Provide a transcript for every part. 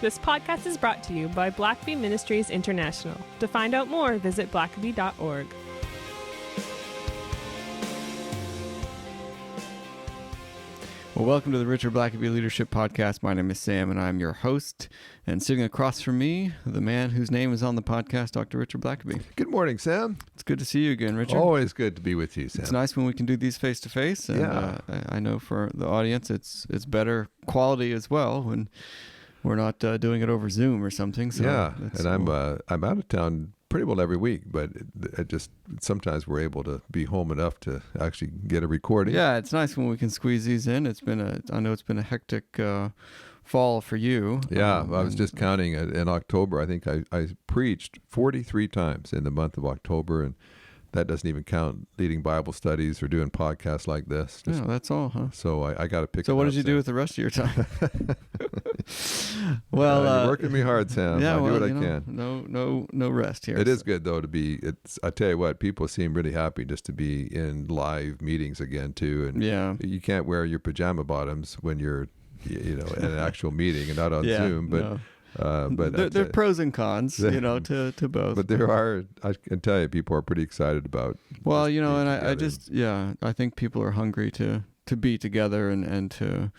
This podcast is brought to you by Blackbeard Ministries International. To find out more, visit blackbeard.org. Well, welcome to the Richard Blackbeard Leadership Podcast. My name is Sam, and I'm your host. And sitting across from me, the man whose name is on the podcast, Dr. Richard Blackbeard. Good morning, Sam. It's good to see you again, Richard. Always good to be with you, Sam. It's nice when we can do these face-to-face. And, Yeah. I know for the audience, it's better quality as well when we're not doing it over Zoom or something. So yeah, and cool. I'm out of town pretty well every week, but it just sometimes we're able to be home enough to actually get a recording. Yeah, it's nice when we can squeeze these in. I know it's been a hectic fall for you. Yeah, I was just counting in October. I think I preached 43 times in the month of October, and that doesn't even count leading Bible studies or doing podcasts like this. Yeah, that's all, huh? So I got to pick. So what did you do with the rest of your time? Well, you're working me hard, Sam. Yeah, I do what I know, can. No rest here. It is good though to be. I tell you what, people seem really happy just to be in live meetings again too. And yeah, you can't wear your pajama bottoms when you're, in an actual meeting and not on Zoom. But no. But there are pros and cons, to both. But there are. I can tell you, people are pretty excited about. Well, and I think people are hungry to be together and to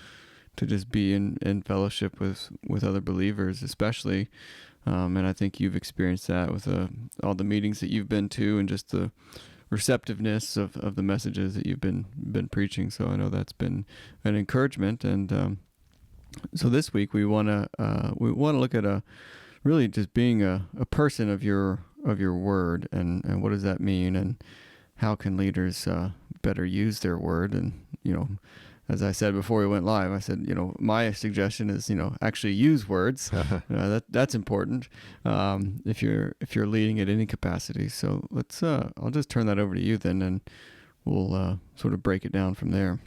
just be in fellowship with other believers, especially. And I think you've experienced that with all the meetings that you've been to and just the receptiveness of the messages that you've been preaching. So I know that's been an encouragement. And so this week we want to look at really just being a person of your word and what does that mean and how can leaders better use their word. And as I said before we went live, I said, my suggestion is, actually use words. That's important if you're leading at any capacity. So let's, I'll just turn that over to you then, and we'll sort of break it down from there.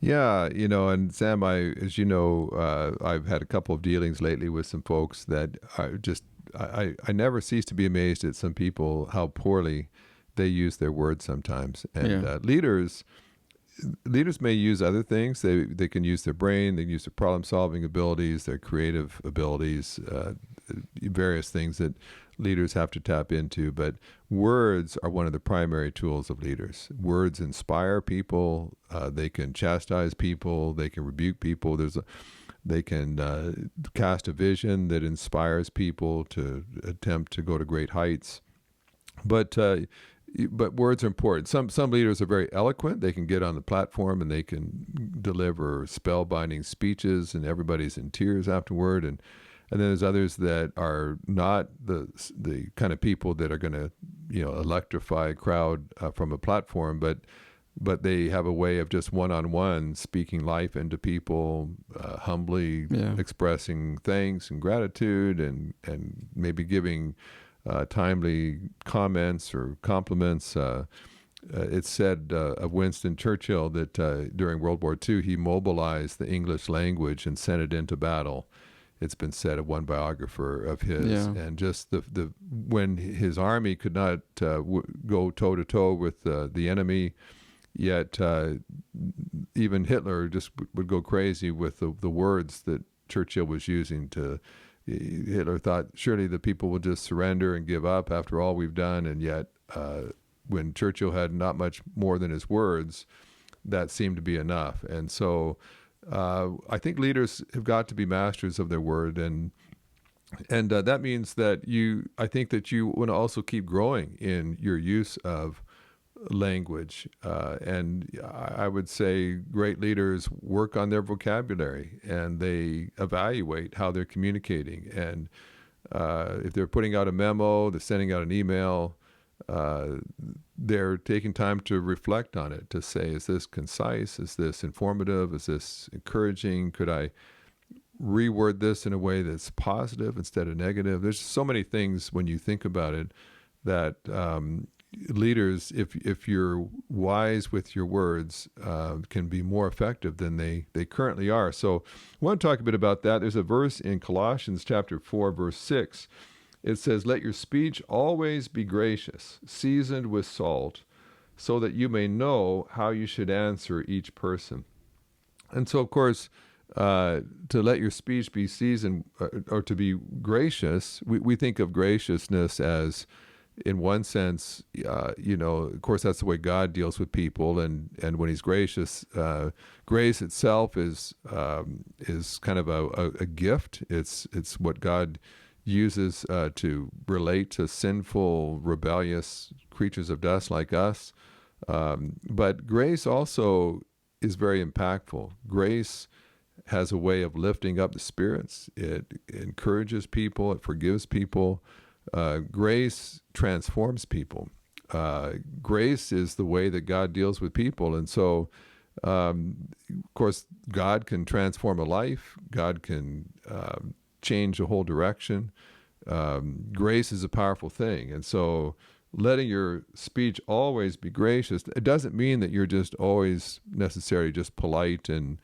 Yeah, and Sam, as you know, I've had a couple of dealings lately with some folks that are just, I never cease to be amazed at some people, how poorly they use their words sometimes. And leaders may use other things. They can use their brain, they can use their problem-solving abilities, their creative abilities, various things that leaders have to tap into. But words are one of the primary tools of leaders. Words inspire people. They can chastise people. They can rebuke people. They can cast a vision that inspires people to attempt to go to great heights. But words are important. Some leaders are very eloquent. They can get on the platform and they can deliver spellbinding speeches, and everybody's in tears afterward. And then there's others that are not the kind of people that are going to electrify a crowd from a platform, but they have a way of just one-on-one speaking life into people, humbly expressing thanks and gratitude, and maybe giving timely comments or compliments. It's said of Winston Churchill that during World War II, he mobilized the English language and sent it into battle. It's been said of one biographer of his, and just the when his army could not go toe to toe with the enemy, yet even Hitler just would go crazy with the words that Churchill was using to. Hitler thought surely the people will just surrender and give up after all we've done, and yet when Churchill had not much more than his words, that seemed to be enough. And so I think leaders have got to be masters of their word, and that means that I think that you want to also keep growing in your use of language. And I would say great leaders work on their vocabulary and they evaluate how they're communicating. And if they're putting out a memo, they're sending out an email, they're taking time to reflect on it, to say, is this concise? Is this informative? Is this encouraging? Could I reword this in a way that's positive instead of negative? There's so many things when you think about it that leaders, if you're wise with your words, can be more effective than they currently are. So I want to talk a bit about that. There's a verse in Colossians chapter 4, verse 6. It says, "Let your speech always be gracious, seasoned with salt, so that you may know how you should answer each person." And so, of course, to let your speech be seasoned, or to be gracious. We think of graciousness as, in one sense, of course, that's the way God deals with people, and when He's gracious, grace itself is kind of a gift. It's what God uses to relate to sinful, rebellious creatures of dust like us. But grace also is very impactful. Grace has a way of lifting up the spirits. It encourages people. It forgives people. Grace transforms people. Grace is the way that God deals with people. And so, of course, God can transform a life. God can change a whole direction. Grace is a powerful thing. And so letting your speech always be gracious, it doesn't mean that you're just always necessarily just polite and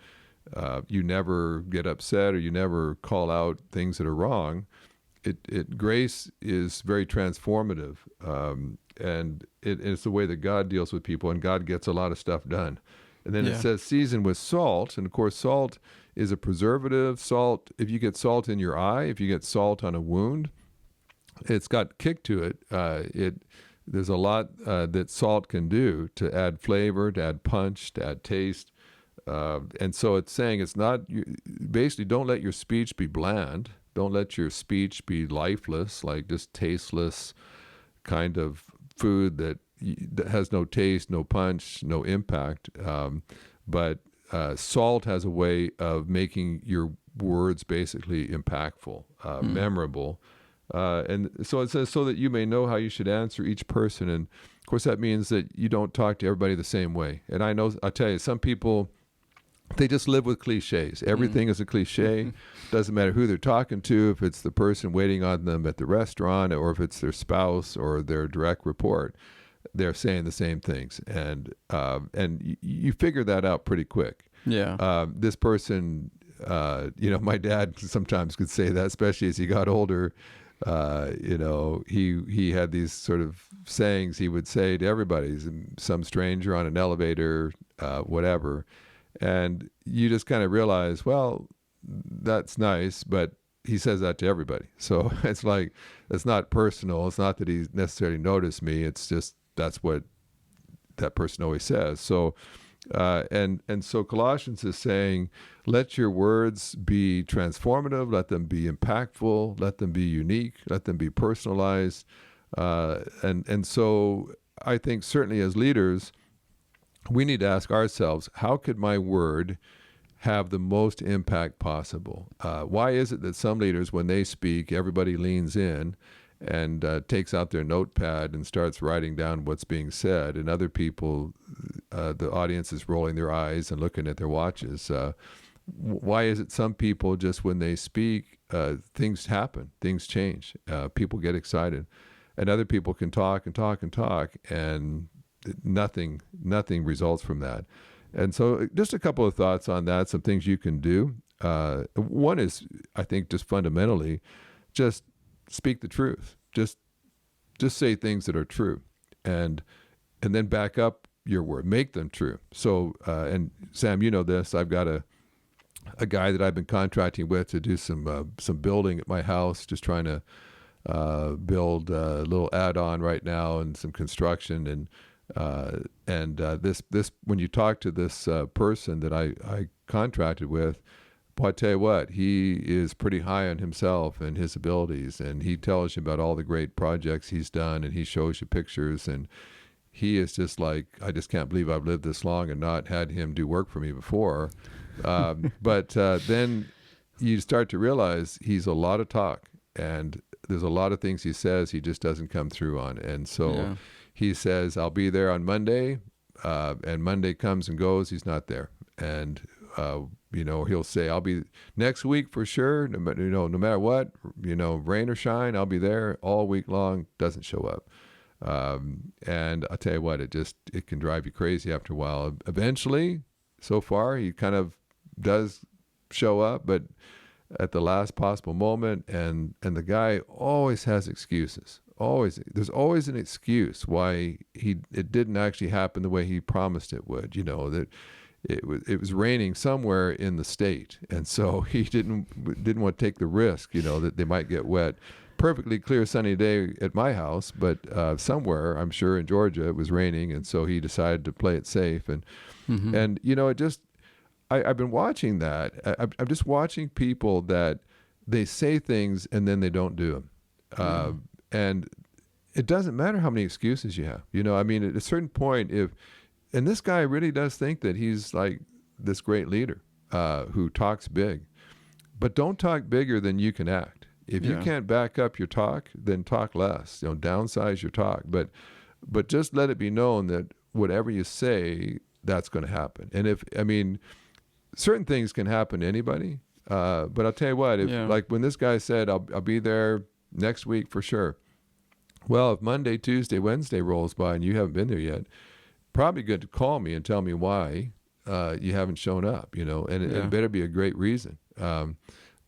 you never get upset or you never call out things that are wrong. Grace is very transformative, and it's the way that God deals with people, and God gets a lot of stuff done. And then it says season with salt, and of course salt is a preservative. Salt, if you get salt in your eye, if you get salt on a wound, it's got kick to it. There's a lot that salt can do to add flavor, to add punch, to add taste. And so it's saying it's not, basically don't let your speech be bland. Don't let your speech be lifeless, like just tasteless kind of food that has no taste, no punch, no impact. But salt has a way of making your words basically impactful, memorable. And so it says, so that you may know how you should answer each person. And of course, that means that you don't talk to everybody the same way. And I'll tell you, some people, they just live with cliches. Everything is a cliche. Doesn't matter who they're talking to, if it's the person waiting on them at the restaurant or if it's their spouse or their direct report. They're saying the same things. And you figure that out pretty quick. Yeah. This person, my dad sometimes could say that, especially as he got older. He had these sort of sayings he would say to everybody, some stranger on an elevator, whatever. And you just kind of realize, well, that's nice, but he says that to everybody. So it's like, it's not personal. It's not that he necessarily noticed me. It's just, that's what that person always says. So, and so Colossians is saying, let your words be transformative, let them be impactful, let them be unique, let them be personalized. And so I think certainly as leaders, we need to ask ourselves, how could my word have the most impact possible? Why is it that some leaders, when they speak, everybody leans in and takes out their notepad and starts writing down what's being said, and other people, the audience is rolling their eyes and looking at their watches? Why is it some people, just when they speak, things happen, things change, people get excited, and other people can talk and talk and talk, and nothing results from that? And so just a couple of thoughts on that, some things you can do. One is, I think, just fundamentally, just speak the truth. Just say things that are true, and then back up your word. Make them true. So, and Sam, you know this. I've got a guy that I've been contracting with to do some building at my house, just trying to build a little add-on right now and some construction. And this when you talk to this person that I contracted with, boy, I tell you what, he is pretty high on himself and his abilities, and he tells you about all the great projects he's done, and he shows you pictures, and he is just like, I just can't believe I've lived this long and not had him do work for me before. But then you start to realize he's a lot of talk, and there's a lot of things he says he just doesn't come through on. And so he says, I'll be there on Monday, and Monday comes and goes, he's not there. And he'll say, I'll be next week for sure, no matter what, rain or shine, I'll be there all week long, doesn't show up. And I'll tell you what, it can drive you crazy after a while. Eventually, so far, he kind of does show up, but at the last possible moment, and the guy always has excuses. There's always an excuse why it didn't actually happen the way he promised it would. That it was raining somewhere in the state, and so he didn't want to take the risk, that they might get wet. Perfectly clear sunny day at my house, but somewhere, I'm sure in Georgia, it was raining, and so he decided to play it safe. And it just, I've been watching that. I'm just watching people that they say things and then they don't do them, and it doesn't matter how many excuses you have. At a certain point, and this guy really does think that he's like this great leader who talks big, but don't talk bigger than you can act. If you can't back up your talk, then talk less. Downsize your talk, but just let it be known that whatever you say, that's going to happen. And certain things can happen to anybody, but I'll tell you what, like when this guy said, I'll be there next week for sure. Well, if Monday, Tuesday, Wednesday rolls by and you haven't been there yet, probably good to call me and tell me why you haven't shown up, and it better be a great reason.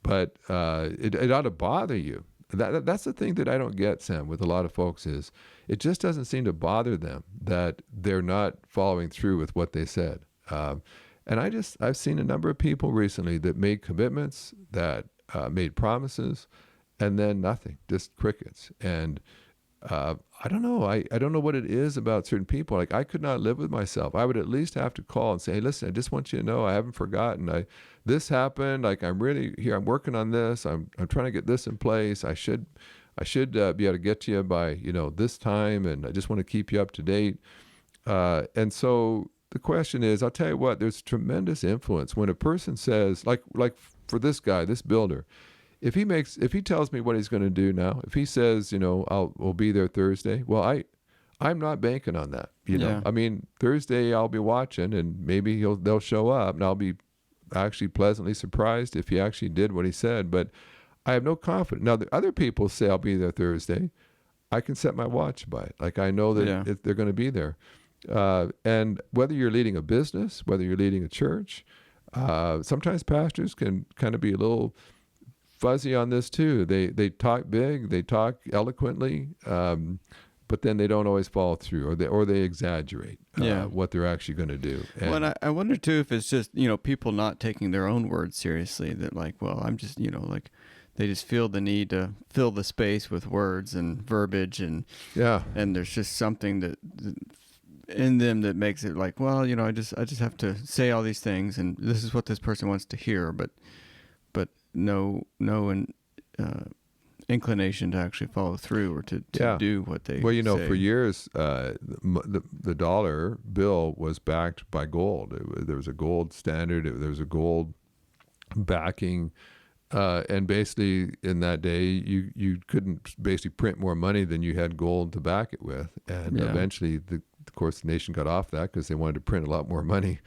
But it ought to bother you. That's the thing that I don't get, Sam, with a lot of folks is it just doesn't seem to bother them that they're not following through with what they said. And I've seen a number of people recently that made commitments, that made promises, and then nothing, just crickets. And I don't know. I don't know what it is about certain people. Like I could not live with myself. I would at least have to call and say, hey, listen, I just want you to know I haven't forgotten. This happened. Like I'm really here. I'm working on this. I'm trying to get this in place. I should be able to get to you by this time, and I just want to keep you up to date. And so the question is, I'll tell you what. There's tremendous influence when a person says, like for this guy, this builder. If he tells me what he's going to do now, if he says, we'll be there Thursday, well, I'm not banking on that. Thursday I'll be watching, and maybe they'll show up, and I'll be actually pleasantly surprised if he actually did what he said. But I have no confidence. Now, the other people say I'll be there Thursday. I can set my watch by it. Like I know that if they're going to be there, and whether you're leading a business, whether you're leading a church, sometimes pastors can kind of be a little fuzzy on this too. They talk big, they talk eloquently, but then they don't always follow through, or they exaggerate what they're actually going to do. And I wonder too if it's just people not taking their own words seriously. That like, well, I'm just like they just feel the need to fill the space with words and verbiage, and there's just something that in them that makes it like, well, I just have to say all these things, and this is what this person wants to hear, but no inclination to actually follow through or to do what they say. For years, the dollar bill was backed by gold. There was a gold standard. There was a gold backing. And basically, in that day, you couldn't basically print more money than you had gold to back it with. And eventually, of course, the nation got off that because they wanted to print a lot more money.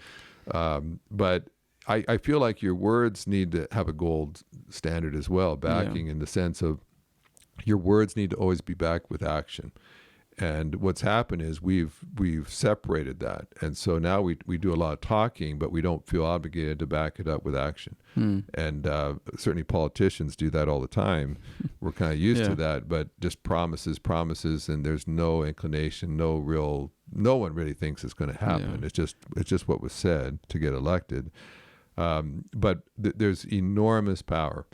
But I feel like your words need to have a gold standard as well, backing in the sense of your words need to always be backed with action. And what's happened is we've separated that. And so now we do a lot of talking, but we don't feel obligated to back it up with action. And certainly politicians do that all the time. We're kind of used to that, but just promises, and there's no inclination, no one really thinks it's going to happen. It's just what was said to get elected. But there's enormous power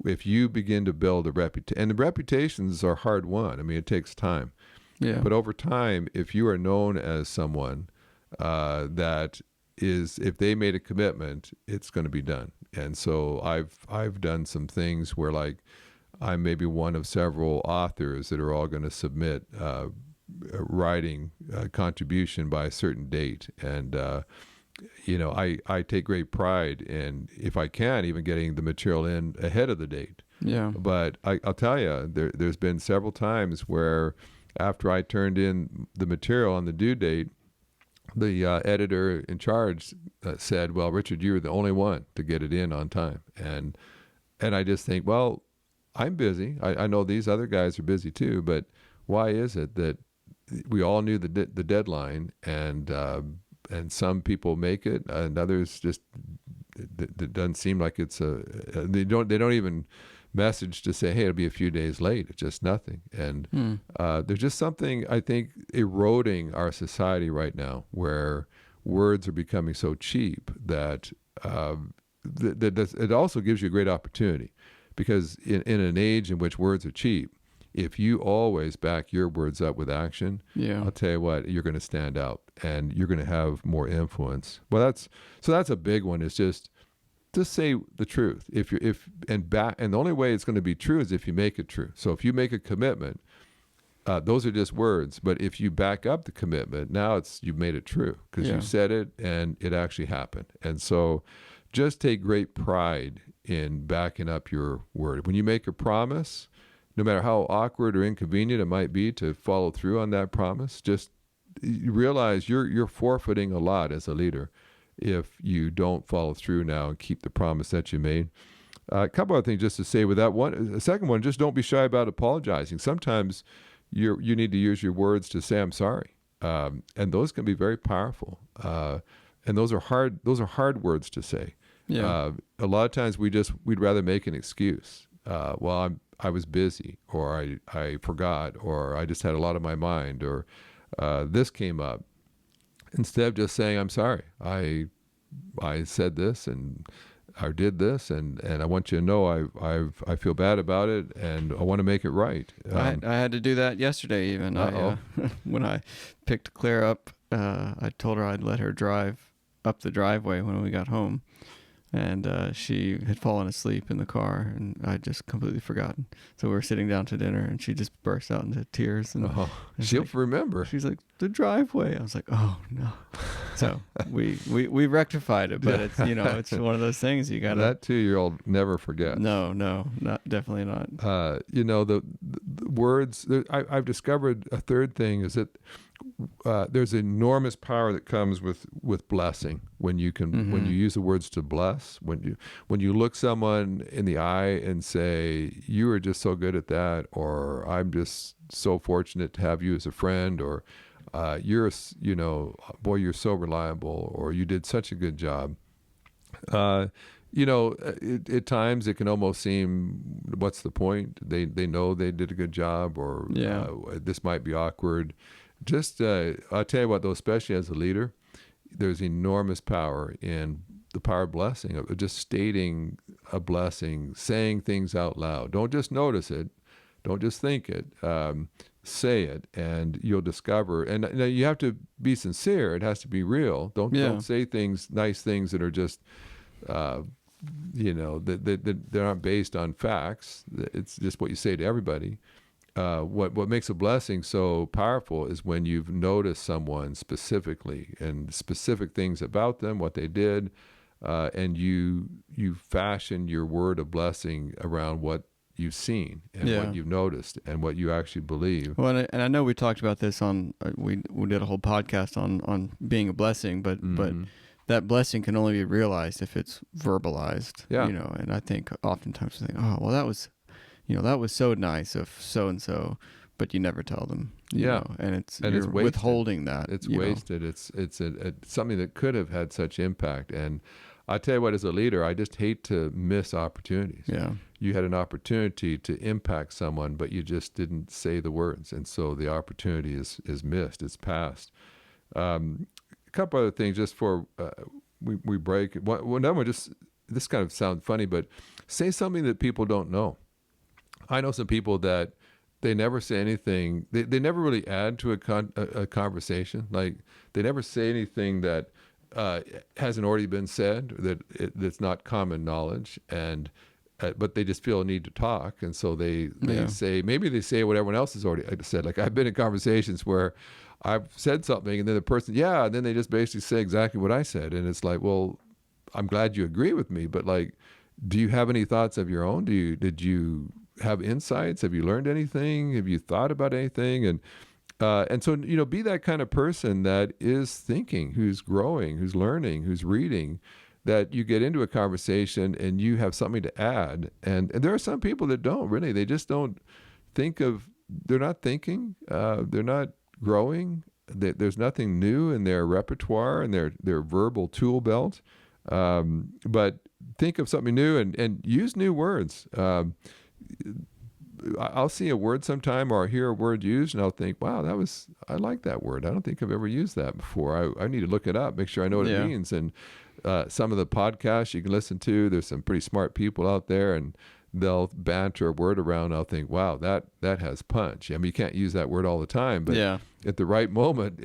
if you begin to build a reputation. And the reputations are hard won. It takes time. Yeah. But over time, if you are known as someone that is, if they made a commitment, it's going to be done. And so I've done some things where, like, I'm maybe one of several authors that are all going to submit writing contribution by a certain date. And I take great pride in, if I can, even getting the material in ahead of the date. Yeah. But I'll tell you, there's been several times where after I turned in the material on the due date, the editor in charge said, well, Richard, you were the only one to get it in on time. And I just think, well, I'm busy. I know these other guys are busy too, but why is it that we all knew the deadline, and some people make it, and others just, it doesn't seem like it's they don't even message to say, hey, it'll be a few days late. It's just nothing. And there's just something, I think, eroding our society right now, where words are becoming so cheap that it also gives you a great opportunity, because in an age in which words are cheap, if you always back your words up with action, I'll tell you what, you're going to stand out and you're going to have more influence. Well, that's a big one, is just say the truth. And the only way it's going to be true is if you make it true. So if you make a commitment, those are just words, but if you back up the commitment, now you've made it true, because you said it and it actually happened. And so just take great pride in backing up your word. When you make a promise, no matter how awkward or inconvenient it might be to follow through on that promise, just realize you're forfeiting a lot as a leader if you don't follow through now and keep the promise that you made. A couple of things just to say with that one. A second one, just don't be shy about apologizing. Sometimes you need to use your words to say, I'm sorry. And those can be very powerful. And those are hard words to say. Yeah. A lot of times we'd rather make an excuse. I was busy, or I forgot, or I just had a lot on my mind, or this came up. Instead of just saying, I'm sorry, I said this and I did this, and I want you to know I feel bad about it, and I want to make it right. I had to do that yesterday even. When I picked Claire up, I told her I'd let her drive up the driveway when we got home. And she had fallen asleep in the car, and I'd just completely forgotten. So we were sitting down to dinner, and she just burst out into tears. And she'll remember. She's like, the driveway. I was like, oh no. So we rectified it, but it's it's one of those things you gotta. That 2-year-old never forgets. No, definitely not. The words. I've discovered a third thing is that there's enormous power that comes with blessing when you use the words to bless. When you look someone in the eye and say, you are just so good at that, or I'm just so fortunate to have you as a friend, or you're so reliable, or you did such a good job. At times it can almost seem, what's the point? They know they did a good job, or this might be awkward. Just, I'll tell you what, though, especially as a leader, there's enormous power in the power of blessing, of just stating a blessing, saying things out loud. Don't just notice it. Don't just think it. Say it, and you'll discover. And you have to be sincere. It has to be real. Don't say nice things that are just, that they're not based on facts. It's just what you say to everybody. What makes a blessing so powerful is when you've noticed someone specifically and specific things about them, what they did, and you fashion your word of blessing around what you've seen and what you've noticed and what you actually believe. Well, and I know we talked about this on we did a whole podcast on being a blessing, but that blessing can only be realized if it's verbalized. Yeah. And I think oftentimes we think, oh, well, that was so nice of so and so, but you never tell them. You know, and it's withholding that. It's wasted. It's something that could have had such impact. And I tell you what, as a leader, I just hate to miss opportunities. Yeah, you had an opportunity to impact someone, but you just didn't say the words, and so the opportunity is missed. It's passed. A couple other things just for we break. Another one, just this kind of sounds funny, but say something that people don't know. I know some people that they never say anything. They never really add to a conversation. Like they never say anything that hasn't already been said, that's not common knowledge, and but they just feel a need to talk, and so they say what everyone else has already said. Like I've been in conversations where I've said something, and then the person, and then they just basically say exactly what I said, and it's like, well, I'm glad you agree with me, but like, do you have any thoughts of your own? Did you have insights? Have you learned anything? Have you thought about anything? And so, be that kind of person that is thinking, who's growing, who's learning, who's reading, that you get into a conversation and you have something to add. And there are some people that don't really, they just don't they're not thinking, they're not growing. There's nothing new in their repertoire and their verbal tool belt. But think of something new and use new words. I'll see a word sometime, or I hear a word used, and I'll think, wow, I like that word. I don't think I've ever used that before. I need to look it up, make sure I know what it means. And some of the podcasts you can listen to, there's some pretty smart people out there, and they'll banter a word around. I'll think, wow, that has punch. I mean, you can't use that word all the time, but at the right moment,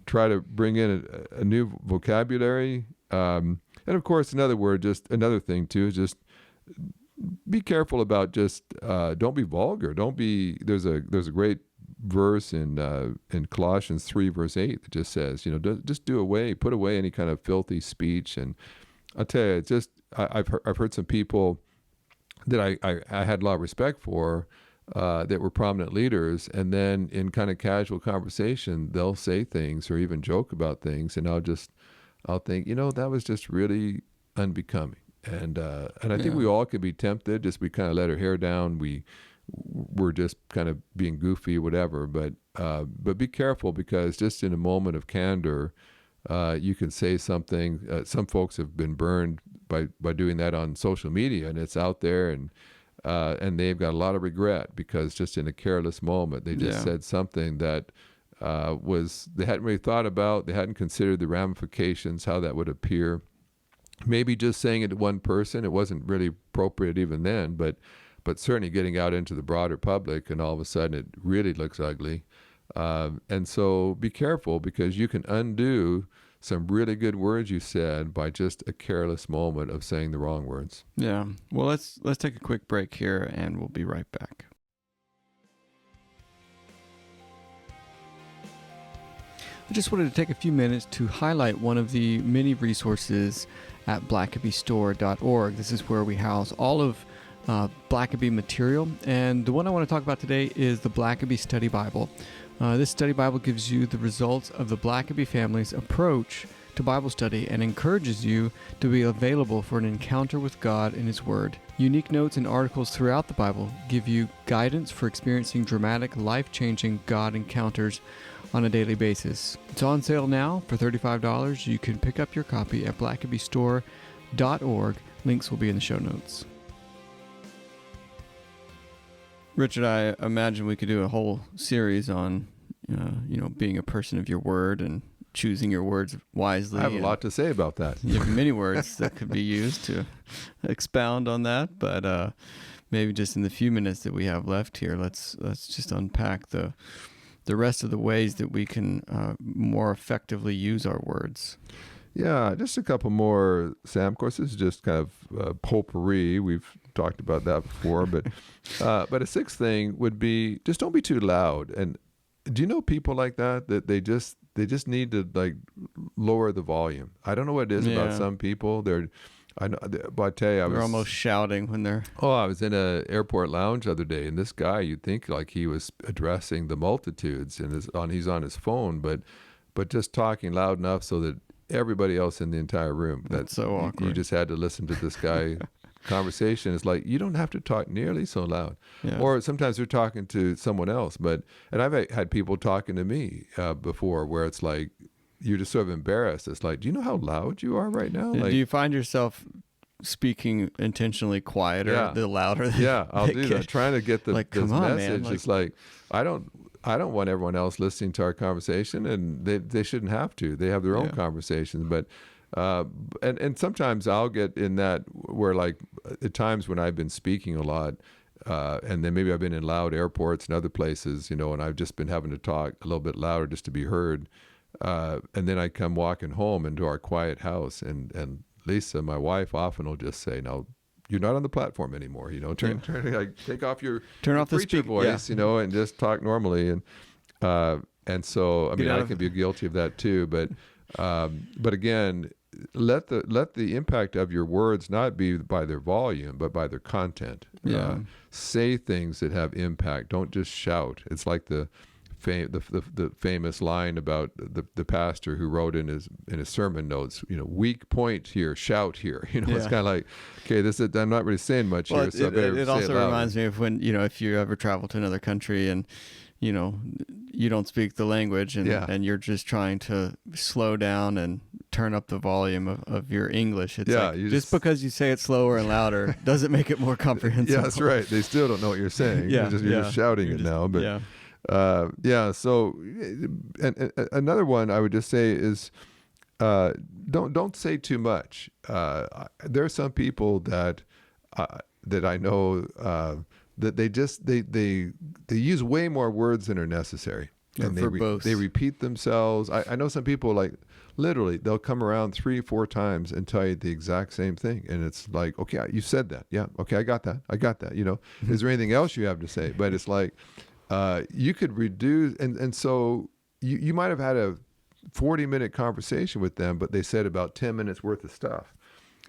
try to bring in a new vocabulary. And of course, another thing too, is just be careful about don't be vulgar. There's a great verse in Colossians 3 verse 8 that just says, just put away any kind of filthy speech. And I'll tell you, I've heard some people that I had a lot of respect for, that were prominent leaders, and then in kind of casual conversation, they'll say things or even joke about things, and I'll think, that was just really unbecoming. And I think we all could be tempted, just we kind of let our hair down, we're just kind of being goofy, whatever. But be careful, because just in a moment of candor, you can say something. Some folks have been burned by doing that on social media, and it's out there, and they've got a lot of regret, because just in a careless moment, they just said something that they hadn't really thought about. They hadn't considered the ramifications, how that would appear. Maybe just saying it to one person, it wasn't really appropriate even then, but certainly getting out into the broader public, and all of a sudden it really looks ugly. And so be careful, because you can undo some really good words you said by just a careless moment of saying the wrong words. Yeah. Well, let's take a quick break here, and we'll be right back. I just wanted to take a few minutes to highlight one of the many resources at blackabystore.org. This is where we house all of Blackaby material, and the one I want to talk about today is the Blackaby Study Bible. This study Bible gives you the results of the Blackaby family's approach to Bible study and encourages you to be available for an encounter with God and His Word. Unique notes and articles throughout the Bible give you guidance for experiencing dramatic, life-changing God encounters on a daily basis. It's on sale now for $35. You can pick up your copy at blackabystore.org. Links will be in the show notes. Richard, I imagine we could do a whole series on, being a person of your word and choosing your words wisely. I have a lot to say about that. You have many words that could be used to expound on that, but maybe just in the few minutes that we have left here, let's just unpack the rest of the ways that we can more effectively use our words. Yeah, just a couple more, Sam. Of course, this is just kind of potpourri. We've talked about that before, but a sixth thing would be just don't be too loud. And do you know people like that they just need to like lower the volume? I don't know what it is about some people. I know, but I tell you, they're almost shouting when they're. Oh, I was in a airport lounge the other day, and this guy, you'd think like he was addressing the multitudes, and he's on his phone, but just talking loud enough so that everybody else in the entire room. That's so awkward. You just had to listen to this guy. Conversation. It's like, you don't have to talk nearly so loud. Yeah. Or sometimes they're talking to someone else. And I've had people talking to me before where it's like, you're just sort of embarrassed. It's like, do you know how loud you are right now? Like, do you find yourself speaking intentionally quieter the louder? I'll do that. Trying to get this come on, message. Man. It's like, I don't want everyone else listening to our conversation, and they shouldn't have to. They have their own conversations. But and sometimes I'll get in that where, like, at times when I've been speaking a lot, and then maybe I've been in loud airports and other places, and I've just been having to talk a little bit louder just to be heard. And then I come walking home into our quiet house, and Lisa, my wife, often will just say, "No, you're not on the platform anymore. Turn take off your preacher voice, and just talk normally." And so, I mean, I can be guilty of that too, but again, let the impact of your words not be by their volume, but by their content. Say things that have impact. Don't just shout. It's like the famous line about the pastor who wrote in his sermon notes, weak point here, shout here. It's kind of like, okay, I'm not really saying much here, so I better it say also it louder. reminds me of when, if you ever travel to another country and you don't speak the language and you're just trying to slow down and turn up the volume of your English. It's Yeah, like, you just because you say it slower and louder doesn't make it more comprehensible. Yeah, that's right. They still don't know what you're saying. Yeah, You're just shouting You're it just- now. But yeah. So, and another one I would just say is, don't say too much. There are some people that I know that they use way more words than are necessary, Or and verbose. they repeat themselves. I know some people, like, literally they'll come around 3-4 times and tell you the exact same thing, and it's like, okay, you said that, yeah, okay, I got that. Is there anything else you have to say? But it's like, you could reduce, and so you might have had a 40-minute conversation with them, but they said about 10 minutes worth of stuff.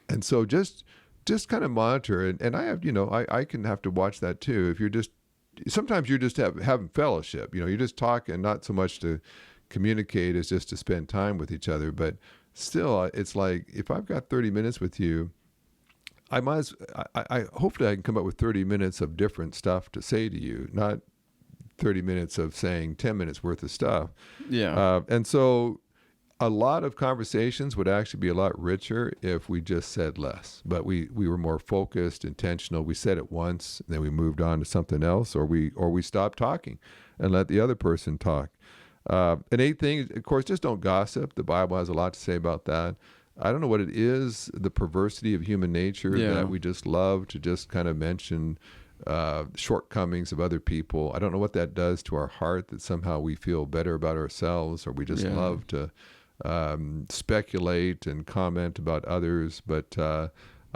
And so just kind of monitor it. And I have, I can have to watch that too. If sometimes you're just having fellowship, you're just talking, not so much to communicate as just to spend time with each other. But still, it's like, if I've got 30 minutes with you, I hopefully I can come up with 30 minutes of different stuff to say to you, not 30 minutes of saying 10 minutes worth of stuff. Yeah. And so a lot of conversations would actually be a lot richer if we just said less, but we were more focused, intentional. We said it once, and then we moved on to something else, or we stopped talking and let the other person talk. An 8th thing, of course, just don't gossip. The Bible has a lot to say about that. I don't know what it is, the perversity of human nature, that we just love to just kind of mention shortcomings of other people. I don't know what that does to our heart, that somehow we feel better about ourselves, or we just love to speculate and comment about others. But I'll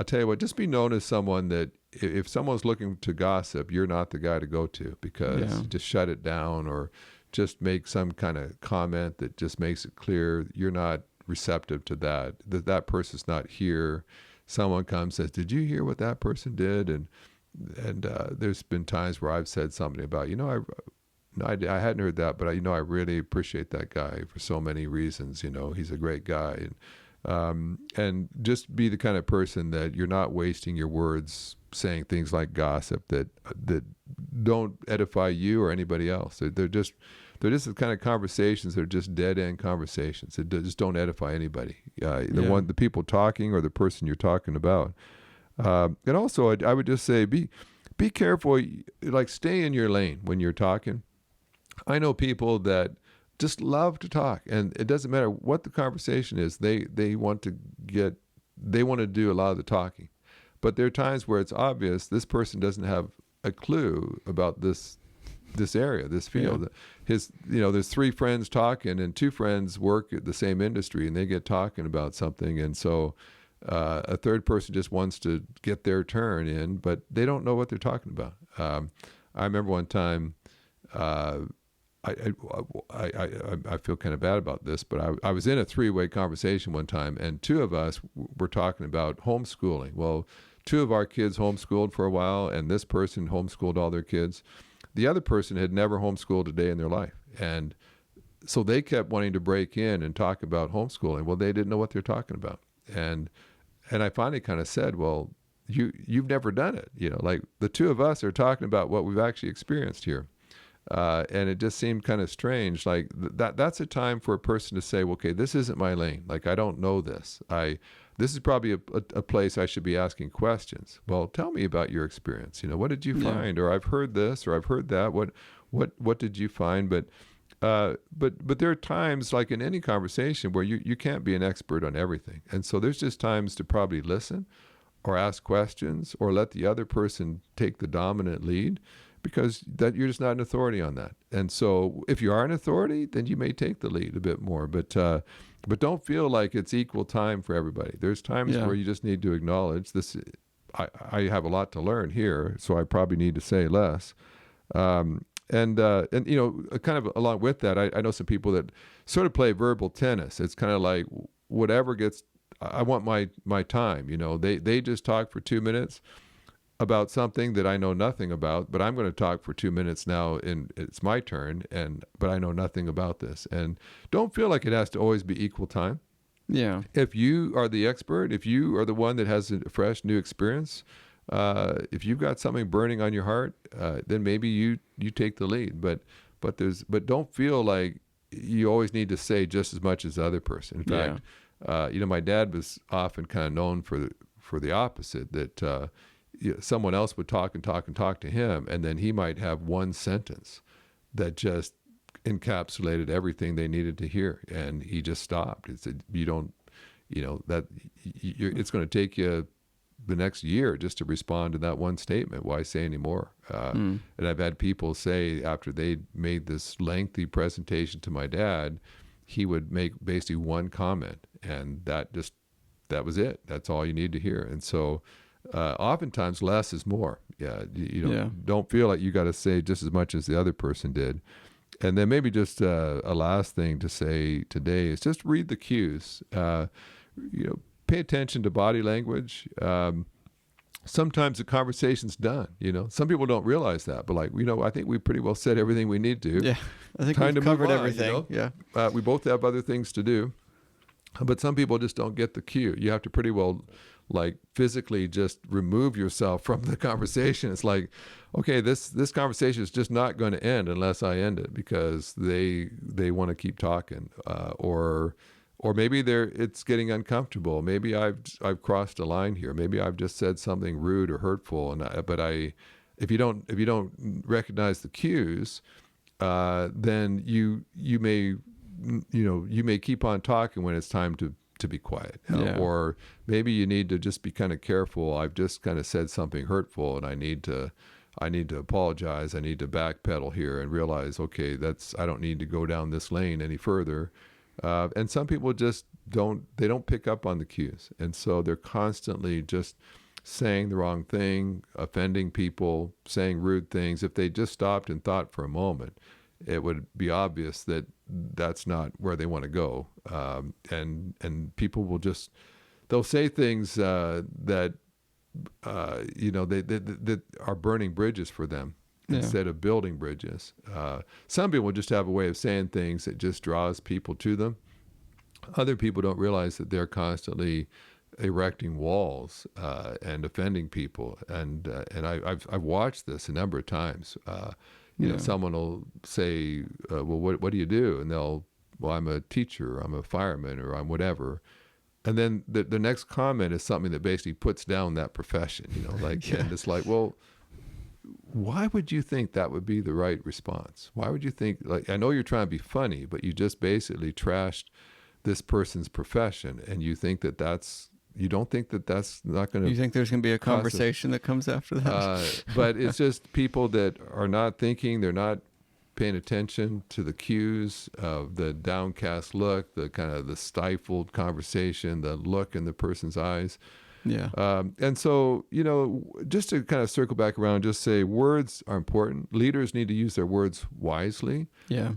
tell you what, just be known as someone that if someone's looking to gossip, you're not the guy to go to, because just shut it down, or just make some kind of comment that just makes it clear you're not receptive to that person's not here. Someone comes, says, did you hear what that person did? And there's been times where I've said something about, I hadn't heard that, but I really appreciate that guy for so many reasons. He's a great guy, and just be the kind of person that you're not wasting your words saying things like gossip that don't edify you or anybody else. They're just the kind of conversations that are just dead end conversations that just don't edify anybody. The people talking or the person you're talking about. And also, I would just say, be careful. Like, stay in your lane when you're talking. I know people that just love to talk, and it doesn't matter what the conversation is. They want to do a lot of the talking, but there are times where it's obvious this person doesn't have a clue about this area, this field. There's 3 friends talking, and 2 friends work at the same industry, and they get talking about something, and so a third person just wants to get their turn in, but they don't know what they're talking about. I remember one time, I feel kind of bad about this, but I was in a 3-way conversation one time, and 2 of us were talking about homeschooling. Well, 2 of our kids homeschooled for a while, and this person homeschooled all their kids. The other person had never homeschooled a day in their life, and so they kept wanting to break in and talk about homeschooling. Well, they didn't know what they're talking about, and I finally kind of said, well, you've never done it. Like, the 2 of us are talking about what we've actually experienced here. And it just seemed kind of strange. Like, that's a time for a person to say, well, okay, this isn't my lane. Like, I don't know this. This is probably a place I should be asking questions. Well, tell me about your experience. What did you find? Or I've heard this, or I've heard that. What did you find? But there are times, like in any conversation, where you can't be an expert on everything. And so there's just times to probably listen, or ask questions, or let the other person take the dominant lead, because that you're just not an authority on that. And so if you are an authority, then you may take the lead a bit more. But don't feel like it's equal time for everybody. There's times where you just need to acknowledge this. I have a lot to learn here, so I probably need to say less. And kind of along with that, I know some people that sort of play verbal tennis. It's kind of like, whatever gets, I want my time. They just talk for 2 minutes about something that I know nothing about, but I'm going to talk for 2 minutes now, and it's my turn, but I know nothing about this. And don't feel like it has to always be equal time. Yeah. If you are the expert, if you are the one that has a fresh new experience, if you've got something burning on your heart, then maybe you take the lead. But don't feel like you always need to say just as much as the other person. In fact, My dad was often kind of known for the opposite, that someone else would talk and talk and talk to him, and then he might have one sentence that just encapsulated everything they needed to hear, and he just stopped. He said, "You don't, it's going to take you the next year just to respond to that one statement. Why say any more?" And I've had people say, after they made this lengthy presentation to my dad, he would make basically one comment, and that was it. That's all you need to hear. And so oftentimes less is more. Don't feel like you got to say just as much as the other person did. And then maybe just a last thing to say today is just read the cues. Pay attention to body language. Sometimes the conversation's done. Some people don't realize that, but I think we pretty well said everything we need to. Yeah, I think Time we've to move covered on, everything. Yeah, we both have other things to do, but some people just don't get the cue. You have to pretty well, physically just remove yourself from the conversation. It's like, okay, this conversation is just not going to end unless I end it, because they want to keep talking, or maybe it's getting uncomfortable. Maybe I've crossed a line here. Maybe I've just said something rude or hurtful, if you don't recognize the cues, then you may keep on talking when it's time to be quiet. Or maybe you need to just be kind of careful. I've just kind of said something hurtful, and I need to apologize. I need to backpedal here and realize, okay, I don't need to go down this lane any further. And some people just don't pick up on the cues. And so they're constantly just saying the wrong thing, offending people, saying rude things. If they just stopped and thought for a moment, it would be obvious that that's not where they want to go. And people will they'll say things that are burning bridges for them instead of building bridges. Some people just have a way of saying things that just draws people to them. Other people don't realize that they're constantly erecting walls and offending people. And I've watched this a number of times. Someone will say, well, what do you do? And well, I'm a teacher, or I'm a fireman, or I'm whatever. And then the next comment is something that basically puts down that profession, and it's like, well, why would you think that would be the right response? Why would you think, I know you're trying to be funny, but you just basically trashed this person's profession, and you think you don't think that that's not going to... You think there's going to be a conversation that comes after that? But it's just people that are not thinking, they're not paying attention to the cues of the downcast look, the kind of the stifled conversation, the look in the person's eyes. Yeah. And so, just to kind of circle back around, just say words are important. Leaders need to use their words wisely. Yeah.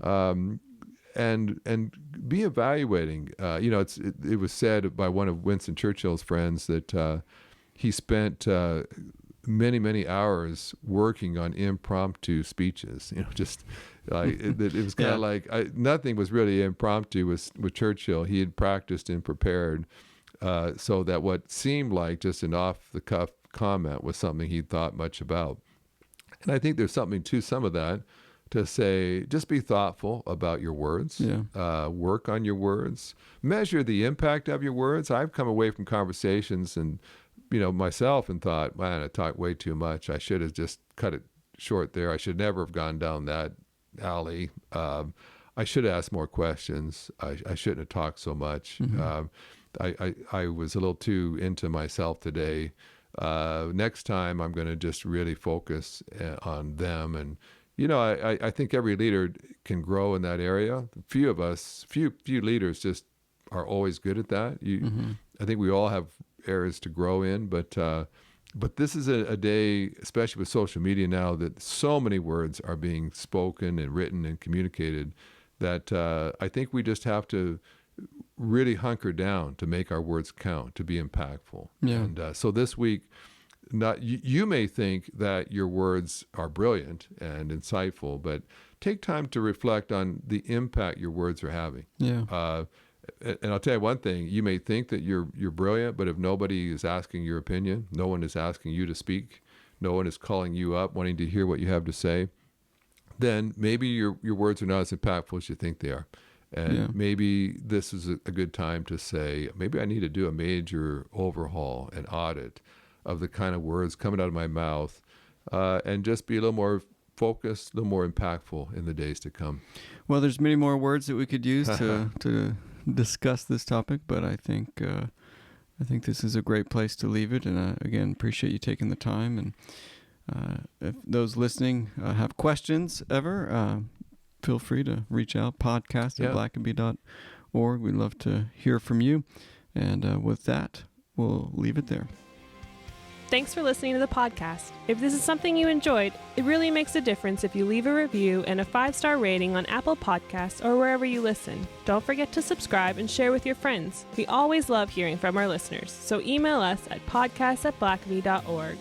And be evaluating. It was said by one of Winston Churchill's friends that he spent many, many hours working on impromptu speeches. It was kind of like nothing was really impromptu with Churchill. He had practiced and prepared, so that what seemed like just an off-the-cuff comment was something he'd thought much about. And I think there's something to some of that, to say, just be thoughtful about your words, work on your words, measure the impact of your words. I've come away from conversations and, myself, and thought, man, I talked way too much. I should have just cut it short there. I should never have gone down that alley. I should have asked more questions. I shouldn't have talked so much. I was a little too into myself today. Next time I'm going to just really focus on them. And I think every leader can grow in that area. Few leaders just are always good at that. I think we all have areas to grow in, but this is a day, especially with social media now, that so many words are being spoken and written and communicated, that I think we just have to really hunker down to make our words count, to be impactful. Yeah. And so this week, you may think that your words are brilliant and insightful, but take time to reflect on the impact your words are having. Yeah. And I'll tell you one thing: you may think that you're brilliant, but if nobody is asking your opinion, no one is asking you to speak, no one is calling you up wanting to hear what you have to say, then maybe your words are not as impactful as you think they are. And maybe this is a good time to say, maybe I need to do a major overhaul and audit of the kind of words coming out of my mouth, and just be a little more focused, a little more impactful in the days to come. Well, there's many more words that we could use to discuss this topic, but I think this is a great place to leave it. And again, appreciate you taking the time. And if those listening have questions ever, feel free to reach out, podcast@blackbeard.org. We'd love to hear from you. And with that, we'll leave it there. Thanks for listening to the podcast. If this is something you enjoyed, it really makes a difference if you leave a review and a 5-star rating on Apple Podcasts or wherever you listen. Don't forget to subscribe and share with your friends. We always love hearing from our listeners, so email us at podcast@blackbeard.org.